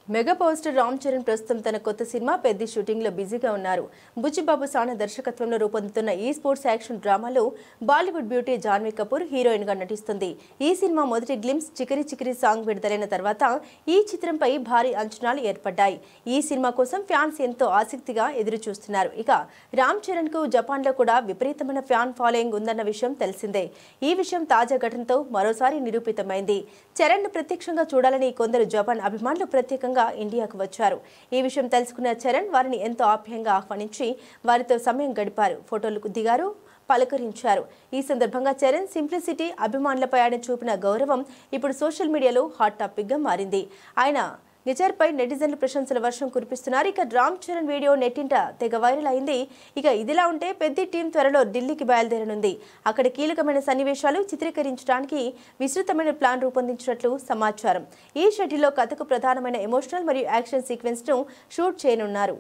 Mega power star Ram Charan ప్రస్తుతం తన కొత్త సినిమా పెద్ది షూటింగ్ లో బిజీగా ఉన్నారు. బుచ్చిబాబు సానా దర్శకత్వంలో రూపొందుతున్న ఈ స్పోర్ట్స్ యాక్షన్ డ్రామాలో బాలీవుడ్ బ్యూటీ జాన్వీ కపూర్ హీరోయిన్ గా నటిస్తుంది. ఈ సినిమా మొదటి గ్లింప్స్ చికిరి చికిరి సాంగ్ విడుదలైన తర్వాత ఈ చిత్రంపై భారీ అంచనాలు ఏర్పడ్డాయి. ఈ సినిమా కోసం ఫ్యాన్స్ ఎంతో ఆసక్తిగా ఎదురు చూస్తున్నారు. ఇక రామ్ చరణ్ కు జపాన్ లో కూడా విపరీతమైన ఫ్యాన్ ఫాలోయింగ్ ఉందన్న విషయం తెలిసిందే. ఈ విషయం తాజా ఘటనతో మరోసారి నిరూపితమైంది. చరణ్ ను ప్రత్యక్షంగా చూడాలని కొందరు జపాన్ అభిమానులు ప్రత్యేకంగా ఇండియాకు వచ్చారు. ఈ విషయం తెలుసుకున్న చరణ్ వారిని ఎంతో ఆప్యాయంగా ఆహ్వానించి వారితో సమయం గడిపారు. ఫోటోలకు దిగారు, పలకరించారు. ఈ సందర్భంగా చరణ్ సింప్లిసిటీ, అభిమానులపై ఆయన చూపిన గౌరవం ఇప్పుడు సోషల్ మీడియాలో హాట్ టాపిక్ గా మారింది. ఆయన నిజర్పై నెటిజన్లు ప్రశంసల వర్షం కురిపిస్తున్నారు. ఇక రామ్ చరణ్ వీడియో నెట్టింట తెగ వైరల్ అయింది. ఇక ఇదిలా ఉంటే పెద్ది టీం త్వరలో ఢిల్లీకి బయలుదేరనుంది. అక్కడ కీలకమైన సన్నివేశాలు చిత్రీకరించడానికి విస్తృతమైన ప్లాన్ రూపొందించినట్లు సమాచారం. ఈ షెడ్యూల్లో కథకు ప్రధానమైన ఎమోషనల్ మరియు యాక్షన్ సీక్వెన్స్ ను షూట్ చేయనున్నారు.